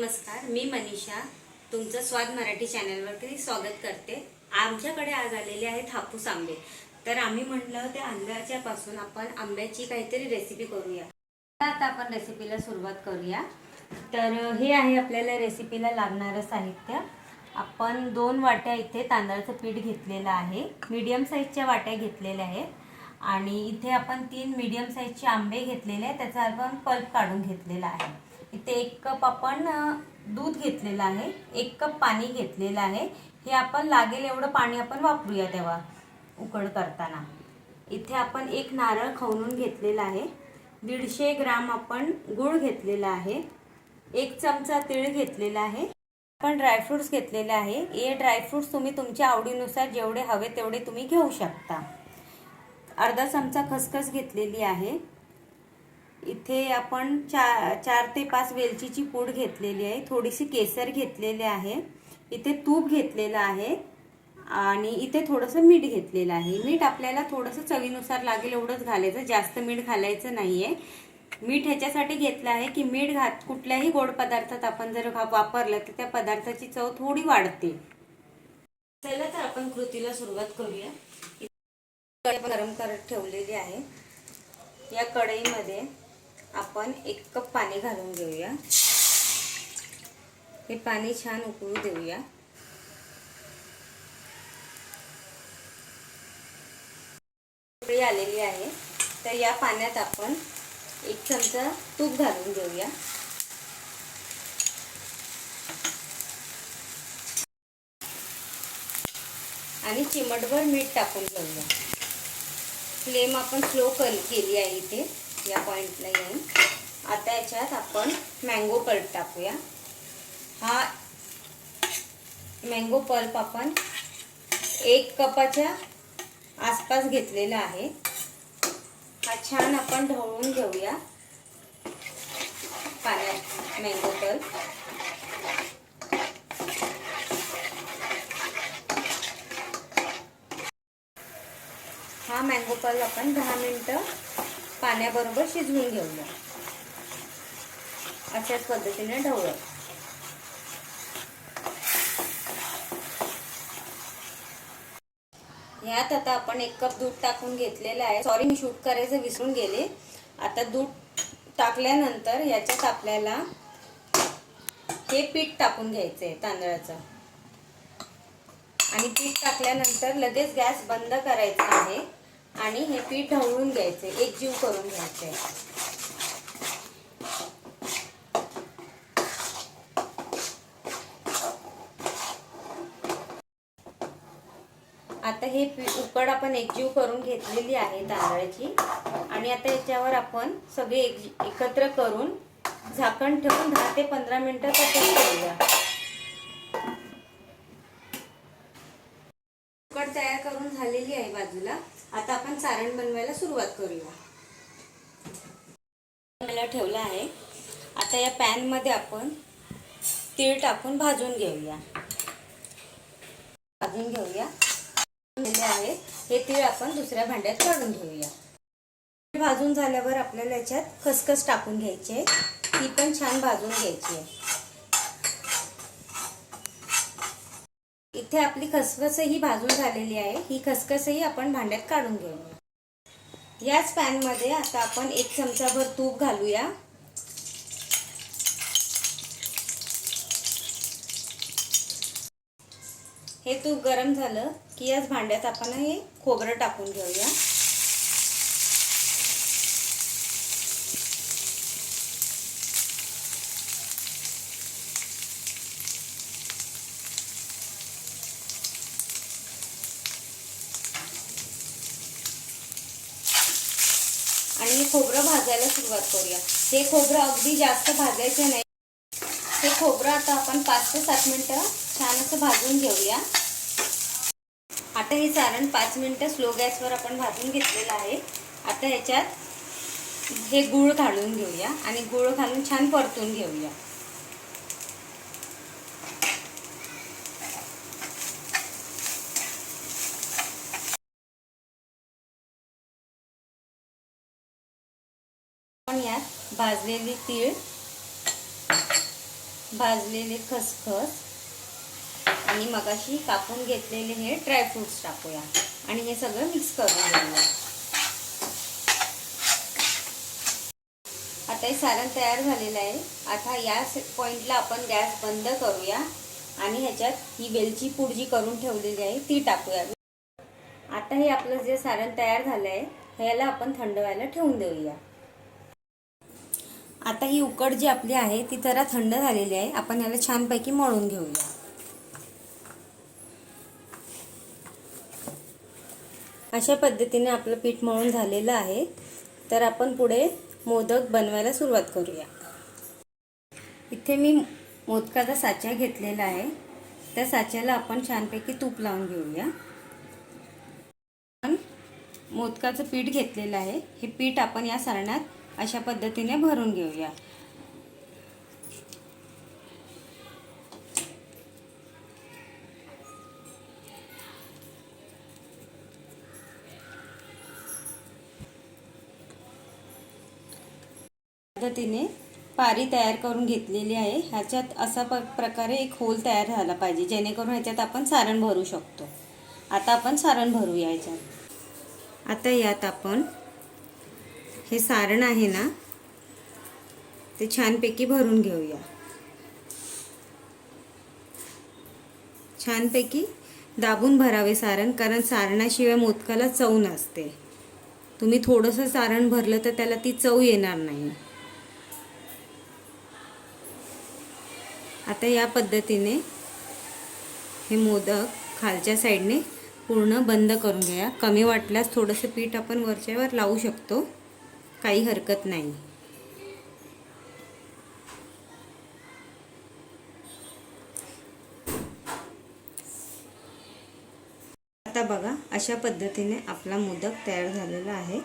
नमस्कार, मी मनीषा तुमचं स्वाद मराठी चॅनलवरती स्वागत करते। आमच्याकडे आज आलेले आहेत हापूस आंबे। तर आम्ही म्हटलं त्या आंब्याच्या पासून आपण आंब्याची काहीतरी रेसिपी करूया। आता आपण रेसिपीला सुरुवात करूया। तर हे आहे आपल्याला रेसिपीला लागणारं साहित्य। आपण 2 वाट्या इथे तांदळाचं पीठ घेतलेलं आहे, मीडियम साईजच्या वाट्या घेतलेल्या आहेत आणि इथे आपण 3 मीडियम साईजचे आंबे घेतलेले आहेत, त्याचा आपण पल्प काढून घेतलेला आहे। इथे 1 कप आपण दूध घेतलेलं आहे, 1 कप पाणी घेतलेलं आहे। हे आपण लागेल एवढं पाणी आपण वापरूया तेव्हा उकळ करताना। इथे आपण 1 नारळ खवणून घेतलेला आहे, 150 ग्राम आपण गूळ घेतलेला आहे, 1 चमचा तीळ घेतलेला आहे, आपण ड्रायफ्रुट्स घेतलेले आहे। हे ड्रायफ्रुट्स तुम्ही तुमच्या आवडीनुसार जेवढे हवे तेवढे तुम्ही घेऊ शकता। अर्धा चमचा खसखस घेतलेली आहे। इथे आपण 4 ते 5 वेलचीची पूड घेतलेली आहे, थोडीशी केसर घेतलेले आहे, इथे तूप घेतलेलं आहे आणि इथे थोडंसं मीठ घेतलेलं आहे। मीठ आपल्याला थोडंसं चवीनुसार लागेल एवढंच घालायचं, जास्त मीठ घालायचं नाहीये। मीठ ह्याच्यासाठी घेतलं आहे की मीठ कुठल्याही गोड पदार्थात आपण जर वापरलं तर त्या पदार्थाची चव थोडी वाढते। चला तर आपण कृतीला सुरुवात करूया। कढई गरम करत ठेवलेली आहे, या कढईमध्ये आपण 1 कप पाणी घालून घेऊया। हे पाणी छान उकळू देऊया। उकळी आलेली आहे, तर या पाण्यात आपण 1 चमचा तूप घालून घेऊया। आणि चिमटभर मीठ टाकून घेऊया। फ्लेम आपण स्लो केली आहे इथे या पॉइंटला येऊन। आता याच्यात आपण मँगो पल्प टाकूया। हा मँगो पल्प आपण 1 कपाच्या आसपास घेतलेला आहे। हा छान आपण ढवळून घेऊया पाण्यात मँगो पल्प। हा मँगो पल्प आपण 10 मिनिटं पाण्याबरोबर शिजवून घेऊया, अशाच पद्धतीने ढवळूया। यात आता आपण 1 कप दूध टाकून घेतलेलं आहे। सॉरी, मी शूट करायचं विसरून गेले। आता दूध टाकल्यानंतर याच्यात आपल्याला हे पीठ टाकून घ्यायचंय तांदळाचं आणि पीठ टाकल्यानंतर लगेच गॅस बंद करायचा आहे आणि हे पीठ ढवळून घ्यायचे, एकजीव करून घ्यायचे। आता हे उकड आपण एकजीव करून घेतलेली आहे तांदळाची आणि आता याच्यावर आपण सगळे एकत्र करून झाकण ठेवून 10 ते 15 मिनिटं तसंच ठेवूया। उकड तयार करून झालेली आहे बाजूला। आता आपण सारण बनवायला सुरुवात करूया। मला ठेवला आहे। आता या पॅन मध्ये आपण तीळ टाकून भाजून घेऊया। आहे हे तीळ आपण दुसऱ्या भांड्यात काढून घेऊया। भाजून झाल्यावर आपल्याला याच्यात खसखस टाकून घ्यायची, ती पण छान भाजून घ्यायची। इथे आपली खसखस ही भाजून झालेली आहे, ही खसखसही आपण भांड्यात काढून घेऊया। याच पॅन मध्ये आता आपण 1 चमचाभर तूप घालूया। हे तूप गरम झालं की याच भांड्यात आपण हे खोबरं टाकून घेऊया। आणि खोबरं भाजायला सुरुवात करूया। हे खोबरं अगदी जास्त भाजायचं नाही। हे खोबरं आता आपण 5 ते 7 मिनिटं छान असं भाजून घेऊया। आता हे सारण 5 मिनिटं स्लो गॅसवर आपण भाजून घेतलेलं आहे। आता ह्याच्यात हे गूळ घालून घेऊया आणि गूळ घालून छान परतून घेऊया। आपण यात भाजलेली तीळ भाजलेले खसखस आणि मगाशी कापून घेतलेले हे ड्रायफ्रुट्स टाकूया आणि हे सगळं मिक्स करून घेऊया. आता हे सारण तयार झालेलं आहे. आता या पॉइंटला आपण गॅस बंद करूया आणि ह्याच्यात ही वेलची पूड जी करून ठेवलेली आहे ती टाकूया. आता हे आपलं जे सारण तयार झालं आहे ह्याला आपण थंड व्हायला ठेवून देऊया. आता ही उकड जी आपली आहे ती जरा थंड झालेली आहे. आपण याला छानपैकी मळून घेऊया. अशा पद्धतीने आपलं पीठ मळून झालेलं आहे. तर आपण पुढे मोदक बनवायला सुरुवात करूया. इथे मी मोदकाचा साचा घेतलेला आहे. त्या साच्याला आपण छानपैकी तूप लावून घेऊया. मोदकाचं पीठ घेतलेलं आहे. हे पीठ आपण या सारणात अशा पद्धतीने भरून घेऊया. पद्धतीने पारी तयार करून घेतलेली आहे. ह्याच्यात असा प्रकारे एक होल तयार झाला पाहिजे जेणेकरून ह्याच्यात आपण सारण भरू शकतो. आता आपण सारण भरूया ह्याच्यात. आता यात आपण हे सारण आहे ना ते छानपैकी भरून घेऊया. छानपैकी दाबून भरावे सारण, कारण सारणाशिवाय मोदकाला चव नसते. तुम्ही थोडंसं सारण भरलं तर त्याला ती चव येणार नाही. आता या पद्धतीने हे मोदक खालच्या साईडने पूर्ण बंद करून घ्या. कमी वाटल्यास थोडंसं पीठ आपण वरच्यावर लावू शकतो, काही हरकत नाही. आता बघा अशा पद्धतीने आपला मोदक तयार झालेला आहे.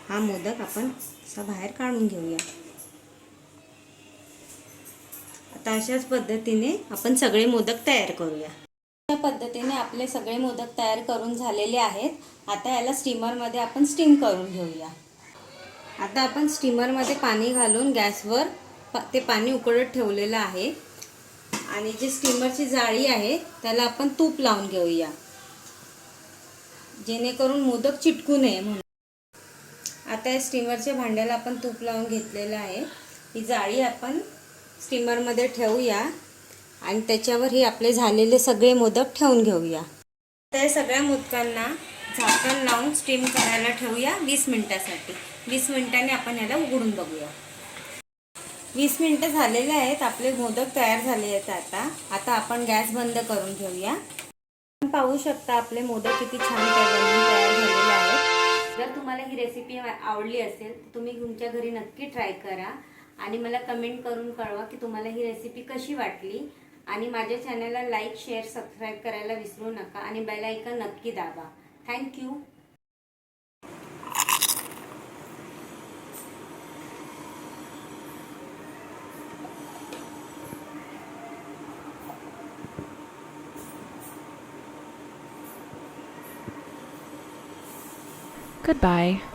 हा मोदक आपण असा बाहेर काढून घेऊया. आता अशाच पद्धतीने आपण सगळे मोदक तयार करूया. अशा पद्धतीने आपले सगळे मोदक तयार करून झालेले आहेत. आता याला स्टीमरमध्ये आपण स्टीम करून घेऊया. आता आपण स्टीमरमध्ये पाणी घालून गॅसवर ते पाणी उकळत ठेवलेलं आहे आणि जे स्टीमरची जाळी आहे त्याला आपण तूप लावून घेऊया जेणेकरून मोदक चिटकू नये म्हणून. आता या स्टीमरच्या भांड्याला आपण तूप लावून घेतलेलं आहे. ही जाळी आपण स्टीमरमध्ये ठेवूया आणि त्याच्यावर हे आपले झालेले सगळे मोदक ठेवून घेऊया. त्या सगळ्या मोदकांना झाकण लावून स्टीम करायला ठेवूया 20 मिनिटासाठी. 20 मिनिटांनी आपण याला उघडून बघूया. 20 मिनिटं झालेले आहेत. आपले मोदक तयार झाले आहेत. आता आपण गॅस बंद करून घेऊया. पाहू शकता आपले मोदक किती छान तयार झालेले आहेत. जर तुम्हाला ही रेसिपी आवडली असेल तर तुम्ही तुमच्या घरी नक्की ट्राय करा आणि मला कमेंट करून कळवा की तुम्हाला ही रेसिपी कशी वाटली. आणि माझ्या चॅनलला लाईक, शेअर, सबस्क्राईब करायला विसरू नका आणि बेल आयकॉन नक्की दाबा. थँक्यू. Goodbye.